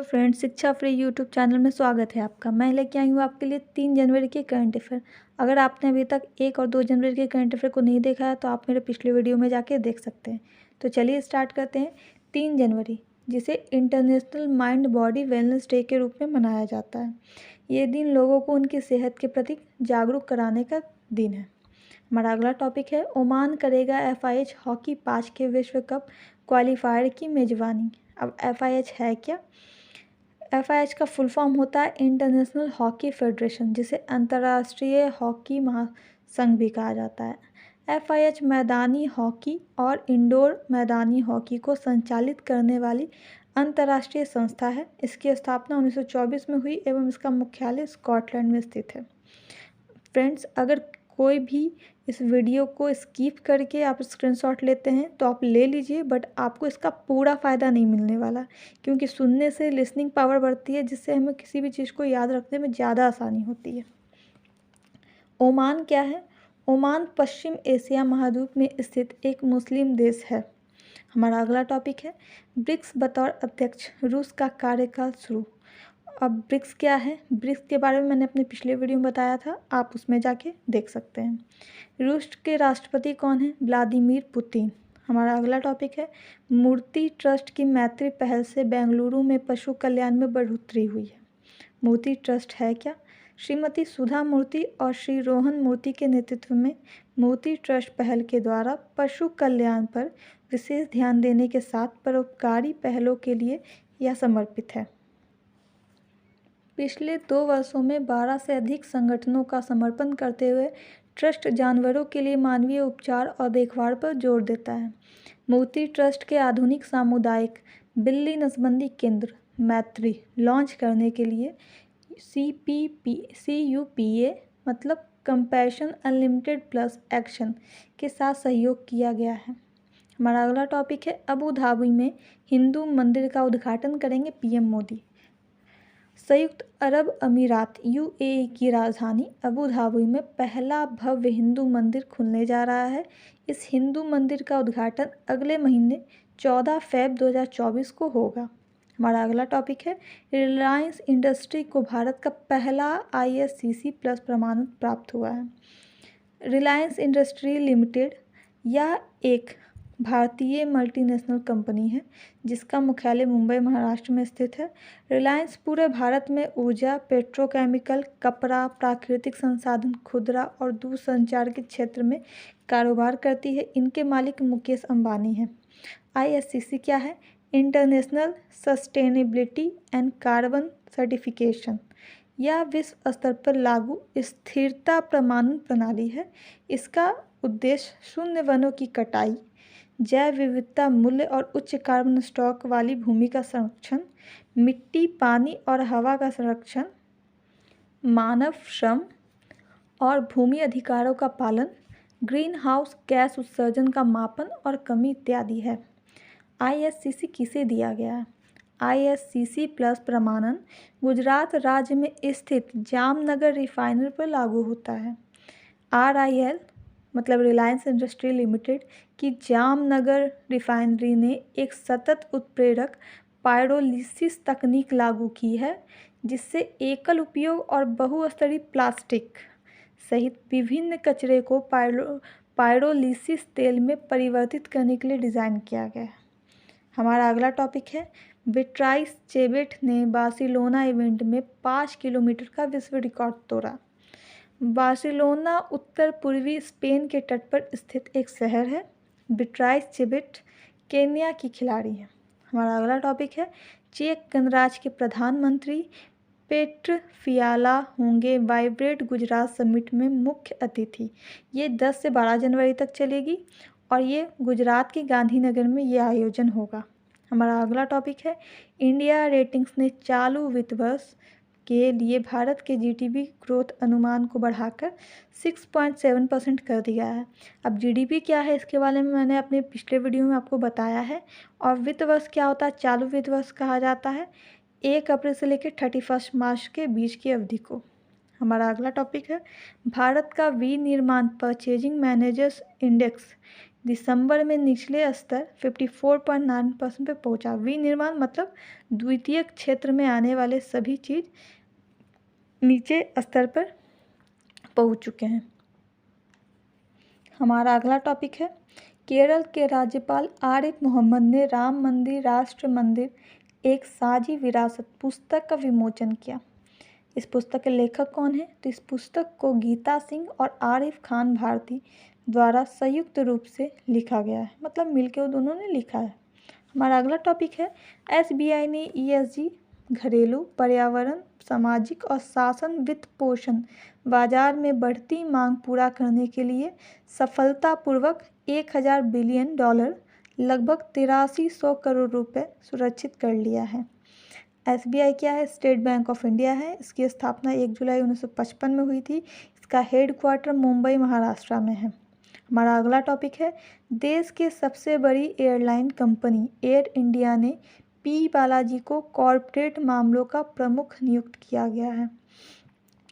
Friends, शिक्षा free YouTube channel में स्वागत है आपका। मैं लेके आई हूँ आपके लिए 3 जनवरी के करंट अफेयर। अगर आपने अभी तक 1 और 2 जनवरी के करंट अफेयर को नहीं देखा है तो आप मेरे पिछले वीडियो में जाके देख सकते हैं। तो चलिए स्टार्ट करते हैं। 3 जनवरी, जिसे international mind body wellness day के रूप में मनाया जाता है। ये दिन लोगों को उनकी सेहत के प्रति जागरूक कराने का दिन है। हमारा अगला टॉपिक है, ओमान करेगा FIH हॉकी 5 के विश्व कप क्वालिफायर की मेजबानी। अब FIH है क्या? FIH का फुल फॉर्म होता है इंटरनेशनल हॉकी फेडरेशन, जिसे अंतर्राष्ट्रीय हॉकी महासंघ भी कहा जाता है। FIH मैदानी हॉकी और इंडोर मैदानी हॉकी को संचालित करने वाली अंतर्राष्ट्रीय संस्था है। इसकी स्थापना 1924 में हुई एवं इसका मुख्यालय स्कॉटलैंड में स्थित है। फ्रेंड्स, अगर कोई भी इस वीडियो को स्किप करके आप स्क्रीनशॉट लेते हैं तो आप ले लीजिए, बट आपको इसका पूरा फ़ायदा नहीं मिलने वाला, क्योंकि सुनने से लिसनिंग पावर बढ़ती है, जिससे हमें किसी भी चीज़ को याद रखने में ज़्यादा आसानी होती है। ओमान क्या है? ओमान पश्चिम एशिया महाद्वीप में स्थित एक मुस्लिम देश है। हमारा अगला टॉपिक है, ब्रिक्स बतौर अध्यक्ष रूस का कार्यकाल शुरू। अब ब्रिक्स क्या है? ब्रिक्स के बारे में मैंने अपने पिछले वीडियो में बताया था, आप उसमें जाके देख सकते हैं। रूस के राष्ट्रपति कौन है? Vladimir Putin. हमारा अगला टॉपिक है, मूर्ति ट्रस्ट की मैत्री पहल से बेंगलुरु में पशु कल्याण में बढ़ोतरी हुई है। मूर्ति ट्रस्ट है क्या? श्रीमती सुधा मूर्ति और श्री रोहन मूर्ति के नेतृत्व में मूर्ति ट्रस्ट पहल के द्वारा पशु कल्याण पर विशेष ध्यान देने के साथ परोपकारी पहलों के लिए यह समर्पित है। पिछले 2 वर्षों में 12 से अधिक संगठनों का समर्पण करते हुए ट्रस्ट जानवरों के लिए मानवीय उपचार और देखभाल पर जोर देता है। मूर्ति ट्रस्ट के आधुनिक सामुदायिक बिल्ली नसबंदी केंद्र मैत्री लॉन्च करने के लिए CUPA मतलब कंपैशन अनलिमिटेड प्लस एक्शन के साथ सहयोग किया गया है। हमारा अगला टॉपिक है, अबू धाबी में हिंदू मंदिर का उद्घाटन करेंगे PM मोदी। संयुक्त अरब अमीरात UAE की राजधानी अबू धाबी में पहला भव्य हिंदू मंदिर खुलने जा रहा है। इस हिंदू मंदिर का उद्घाटन अगले महीने 14 फ़रवरी 2024 को होगा। हमारा अगला टॉपिक है, रिलायंस इंडस्ट्री को भारत का पहला ISCC प्लस प्रमाणन प्राप्त हुआ है। रिलायंस इंडस्ट्री लिमिटेड यह एक भारतीय मल्टीनेशनल कंपनी है जिसका मुख्यालय मुंबई महाराष्ट्र में स्थित है। रिलायंस पूरे भारत में ऊर्जा, पेट्रोकेमिकल, कपड़ा, प्राकृतिक संसाधन, खुदरा और दूरसंचार के क्षेत्र में कारोबार करती है। इनके मालिक मुकेश अंबानी हैं। ISCC क्या है? International sustainability and carbon certification. यह विश्व स्तर पर लागू स्थिरता प्रमाणन प्रणाली है। इसका उद्देश्य शून्य वनों की कटाई, जैव विविधता मूल्य और उच्च कार्बन स्टॉक वाली भूमि का संरक्षण, मिट्टी, पानी और हवा का संरक्षण, मानव श्रम और भूमि अधिकारों का पालन, ग्रीन हाउस गैस उत्सर्जन का मापन और कमी इत्यादि है। ISCC किसे दिया गया है? ISCC प्लस प्रमाणन गुजरात राज्य में स्थित जामनगर रिफाइनरी पर लागू होता है। RIL मतलब रिलायंस इंडस्ट्री लिमिटेड की जामनगर रिफाइनरी ने एक सतत उत्प्रेरक पायरोलिसिस तकनीक लागू की है, जिससे एकल उपयोग और बहुस्तरीय प्लास्टिक सहित विभिन्न कचरे को पायरोलिसिस तेल में परिवर्तित करने के लिए डिज़ाइन किया गया है। हमारा अगला टॉपिक है, बेट्राइस चेबेट ने बार्सिलोना इवेंट में 5 किलोमीटर का विश्व रिकॉर्ड तोड़ा। बार्सिलोना उत्तर पूर्वी स्पेन के तट पर स्थित एक शहर है। बेट्राइस चेबेट केन्या की खिलाड़ी हैं। हमारा अगला टॉपिक है, चेक गणराज्य के प्रधानमंत्री पेट्र फियाला होंगे वाइब्रेट गुजरात समिट में मुख्य अतिथि। ये 10 से 12 जनवरी तक चलेगी और ये गुजरात के गांधीनगर में ये आयोजन होगा। हमारा अगला टॉपिक है, इंडिया रेटिंग्स ने चालू वित्त वर्ष के लिए भारत के GDP ग्रोथ अनुमान को बढ़ाकर 6.7% कर दिया है। अब GDP क्या है, इसके बारे में मैंने अपने पिछले वीडियो में आपको बताया है। और वित्त वर्ष क्या होता है? चालू वित्त वर्ष कहा जाता है 1 अप्रैल से लेकर 31 मार्च के बीच की अवधि को। हमारा अगला टॉपिक है, भारत का विनिर्माण परचेजिंग मैनेजर्स इंडेक्स दिसंबर में निचले स्तर 54.9% पे पहुंचा। विनिर्माण मतलब द्वितीयक क्षेत्र में आने वाले सभी चीज नीचे स्तर पर पहुंच चुके हैं। हमारा अगला टॉपिक है, केरल के राज्यपाल आरिफ मोहम्मद ने राम मंदिर राष्ट्र मंदिर एक साझी विरासत पुस्तक का विमोचन किया। इस पुस्तक के लेखक कौन है? तो इस पुस्तक को गीता सिंह और आरिफ खान भारती द्वारा संयुक्त रूप से लिखा गया है, मतलब मिलकर वो दोनों ने लिखा है। हमारा अगला टॉपिक है, एसबीआई ने ईएसजी घरेलू, पर्यावरण, सामाजिक और शासन वित्त पोषण बाजार में बढ़ती मांग पूरा करने के लिए सफलतापूर्वक 1000 बिलियन डॉलर लगभग 8300 करोड़ रुपए सुरक्षित कर लिया है। एसबीआई क्या है? स्टेट बैंक ऑफ इंडिया है। इसकी स्थापना 1 जुलाई 1955 में हुई थी। इसका हेडक्वार्टर मुंबई महाराष्ट्र में है। हमारा अगला टॉपिक है, देश के सबसे बड़ी एयरलाइन कंपनी एयर इंडिया ने पी बालाजी को कॉरपोरेट मामलों का प्रमुख नियुक्त किया गया है।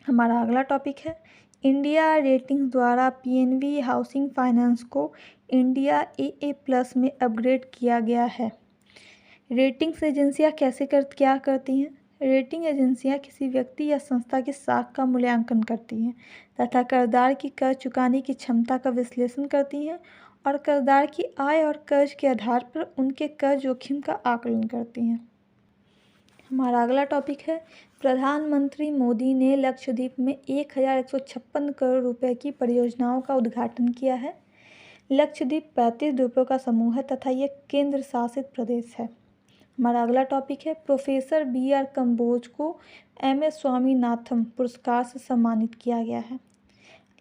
हमारा अगला टॉपिक है, इंडिया रेटिंग्स द्वारा पीएनबी हाउसिंग फाइनेंस को इंडिया AA+ में अपग्रेड किया गया है। रेटिंग्स एजेंसियां क्या करती हैं? रेटिंग एजेंसियां किसी व्यक्ति या संस्था की साख का मूल्यांकन करती हैं तथा कर्जदार की कर चुकाने की क्षमता का विश्लेषण करती हैं और कर्जदार की आय और कर्ज के आधार पर उनके कर जोखिम का आकलन करती हैं। हमारा अगला टॉपिक है, प्रधानमंत्री मोदी ने लक्षद्वीप में 1156 करोड़ रुपए की परियोजनाओं का उद्घाटन किया है। लक्षद्वीप 35 द्वीपों का समूह है तथा ये केंद्र शासित प्रदेश है। हमारा अगला टॉपिक है, प्रोफेसर BR कंबोज को MS स्वामीनाथन पुरस्कार से सम्मानित किया गया है।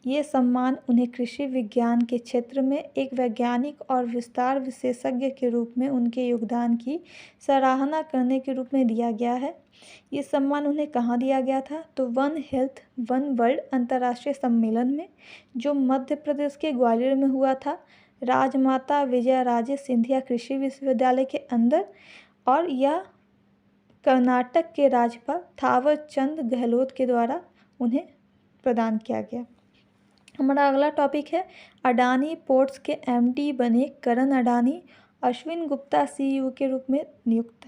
ये सम्मान उन्हें कृषि विज्ञान के क्षेत्र में एक वैज्ञानिक और विस्तार विशेषज्ञ के रूप में उनके योगदान की सराहना करने के रूप में दिया गया है। ये सम्मान उन्हें कहाँ दिया गया था? तो वन हेल्थ वन वर्ल्ड अंतर्राष्ट्रीय सम्मेलन में, जो मध्य प्रदेश के ग्वालियर में हुआ था, राजमाता विजयाराजे सिंधिया कृषि विश्वविद्यालय के अंदर, और यह कर्नाटक के राज्यपाल थावर चंद गहलोत के द्वारा उन्हें प्रदान किया गया। हमारा अगला टॉपिक है, अडानी पोर्ट्स के MD बने करण अडानी, अश्विन गुप्ता CEO के रूप में नियुक्त।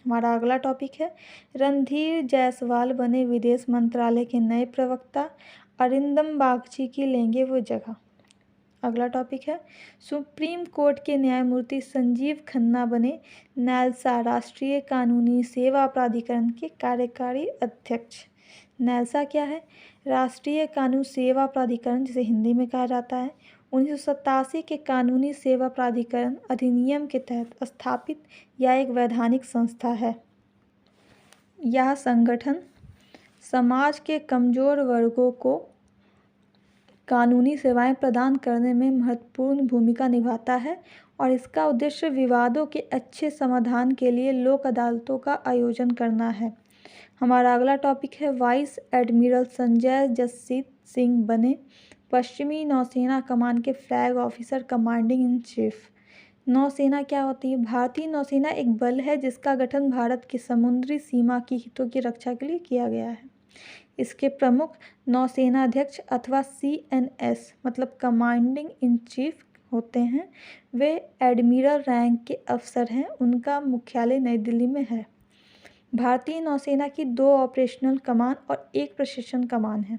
हमारा अगला टॉपिक है, रणधीर जायसवाल बने विदेश मंत्रालय के नए प्रवक्ता, अरिंदम बागची की लेंगे वो जगह। अगला टॉपिक है, सुप्रीम कोर्ट के न्यायमूर्ति संजीव खन्ना बने नैल्सा राष्ट्रीय कानूनी सेवा प्राधिकरण के कार्यकारी अध्यक्ष। नैल्सा क्या है? राष्ट्रीय कानूनी सेवा प्राधिकरण, जिसे हिंदी में कहा जाता है, 1987 के कानूनी सेवा प्राधिकरण अधिनियम के तहत स्थापित यह एक वैधानिक संस्था है। यह संगठन समाज के कमजोर वर्गों को कानूनी सेवाएं प्रदान करने में महत्वपूर्ण भूमिका निभाता है और इसका उद्देश्य विवादों के अच्छे समाधान के लिए लोक अदालतों का आयोजन करना है। हमारा अगला टॉपिक है, वाइस एडमिरल संजय जसजीत सिंह बने पश्चिमी नौसेना कमान के flag officer commanding in chief. नौसेना क्या होती है? भारतीय नौसेना एक बल है जिसका गठन भारत की समुद्री सीमा की हितों की रक्षा के लिए किया गया है। इसके प्रमुख नौसेनाध्यक्ष अथवा CNS मतलब कमांडिंग इन चीफ होते हैं। वे एडमिरल रैंक के अफसर हैं। उनका मुख्यालय नई दिल्ली में है। भारतीय नौसेना की 2 ऑपरेशनल कमान और 1 प्रशिक्षण कमान है।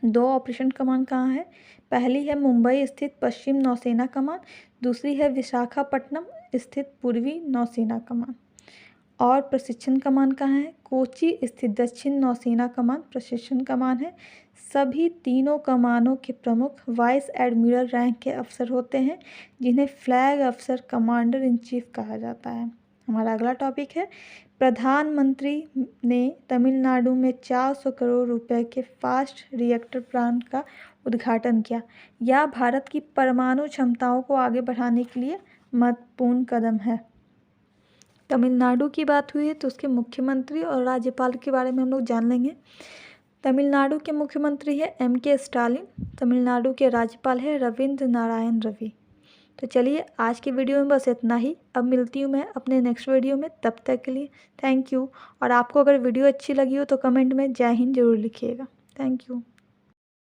2 ऑपरेशन कमान कहाँ है? पहली है मुंबई स्थित पश्चिम नौसेना कमान, दूसरी है विशाखापट्टनम स्थित पूर्वी नौसेना कमान। और प्रशिक्षण कमान कहाँ है? कोची स्थित दक्षिण नौसेना कमान प्रशिक्षण कमान है। सभी तीनों कमानों के प्रमुख वाइस एडमिरल रैंक के अफसर होते हैं, जिन्हें फ्लैग अफसर कमांडर इन चीफ कहा जाता है। हमारा अगला टॉपिक है, प्रधानमंत्री ने तमिलनाडु में 400 करोड़ रुपए के फास्ट रिएक्टर प्लांट का उद्घाटन किया। यह भारत की परमाणु क्षमताओं को आगे बढ़ाने के लिए महत्वपूर्ण कदम है। तमिलनाडु की बात हुई है तो उसके मुख्यमंत्री और राज्यपाल के बारे में हम लोग जान लेंगे। तमिलनाडु के मुख्यमंत्री है MK स्टालिन। तमिलनाडु के राज्यपाल है रविंद्र नारायण रवि। तो चलिए आज की वीडियो में बस इतना ही। अब मिलती हूँ मैं अपने नेक्स्ट वीडियो में, तब तक के लिए थैंक यू। और आपको अगर वीडियो अच्छी लगी हो तो कमेंट में जय हिंद जरूर लिखिएगा। Thank you.